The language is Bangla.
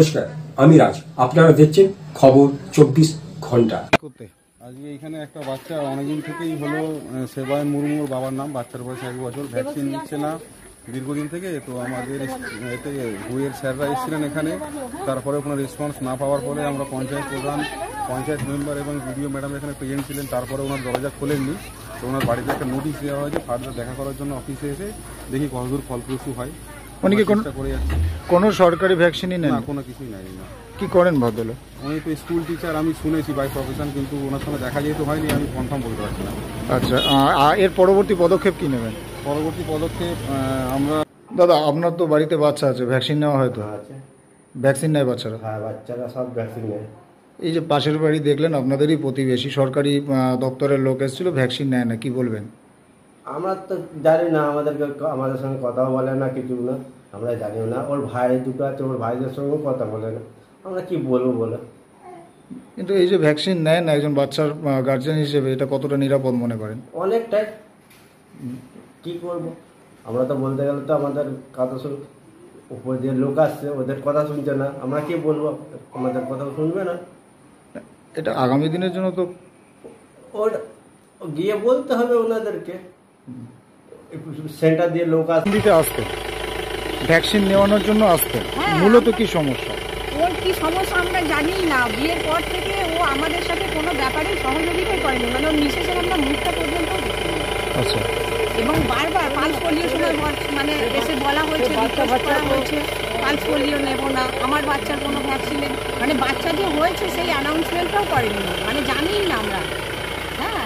নমস্কার, আমি রাজ। আপনারা দেখছেন খবর 24 ঘন্টা। আজকে এখানে একটা বাচ্চা অনেকদিন থেকেই হলো সেবায়ন মুর্মুর বাবার নাম, বাচ্চার বয়স 1 বছর, ভ্যাকসিন নিচ্ছে না দীর্ঘদিন থেকে। তো আমাদের এতে বইয়ের স্যাররা এসেছিলেন এখানে, তারপরে কোনো রেসপন্স না পাওয়ার ফলে আমরা পঞ্চায়েত প্রধান, পঞ্চায়েত মেম্বার এবং বিডিও ম্যাডাম এখানে প্রেজেন্ট ছিলেন। তারপরে ওনার দরজা খোলেননি, তো ওনার বাড়িতে একটা নোটিশ দেওয়া হয়েছে ফার্দার দেখা করার জন্য। অফিসে এসে দেখি কতদূর ফলপ্রসূ হয়। উনি করে যাচ্ছে কোনো সরকারি ভ্যাকসিনই নেন না, কোনো কিছুই নাই না। কি করেন ভদ্রলোক? উনি তো স্কুল টিচার, আমি শুনেছি বাই প্রফেশন, কিন্তু ওনার সঙ্গে দেখা যেহেতু হয়নি আমি কনফার্ম বলতে পারছি না। আচ্ছা, এর পরবর্তী পদক্ষেপ কি নেবেন? পরবর্তী পদক্ষেপ আমরা দাদা, আপনার তো বাড়িতে বাচ্চা আছে, ভ্যাকসিন নেওয়া হয়তো? আছে। ভ্যাকসিন নেয় বাচ্চারা? হ্যাঁ, বাচ্চারা সব ভ্যাকসিন নেয়। এই যে পাশের বাড়ি দেখলেন, আপনাদেরই প্রতিবেশী, সরকারি দপ্তরের লোক এসেছিল, ভ্যাকসিন নেয় না, কি বলবেন? আমরা তো জানি না, আমাদের সঙ্গে কথাও বলে না, কিছু না, আমরা জানিও না। ওর ভাই দুটো আছে, ওর ভাইদের সঙ্গেও কথা বলে না, আমরা কি বলবো বলে। কিন্তু এই যে ভ্যাকসিন নেয় না একজন বাচ্চার গার্জেন হিসেবে, এটা কতটা নিরাপদ মনে করেন? অনেকটাই। কি করব, আমরা তো বলতে গেলে তো আমাদের কথা উপর যে লোক আসছে ওদের কথা শুনছে না, আমরা কি বলবো, আমাদের কথা শুনবে না। এটা আগামী দিনের জন্য তো ওর গিয়ে বলতে হবে ওনাদেরকে, সেন্টার দিয়ে লোক আসতে ভ্যাকসিন নেওয়ানোর জন্য আসতে। মূলত কি সমস্যা? ওর কি সমস্যা আমরা জানি না। বিয়ের পর থেকে ও আমাদের সাথে কোনো ব্যাপারে সহযোগিতাই করেনি, মানে ওর মিসেসের আমরা মুখটা পর্যন্ত দেখিনি। আচ্ছা। এবং বারবার পালস পোলিও সময় মানে এসে বলা হয়েছে, রিকোয়েস্ট করা হয়েছে পালস পোলিও নেবো না, আমার বাচ্চার কোনো ভ্যাকসিনের মানে বাচ্চা যে হয়েছে সেই অ্যানাউন্সমেন্টটাও করেনি, মানে জানিই না আমরা। হ্যাঁ,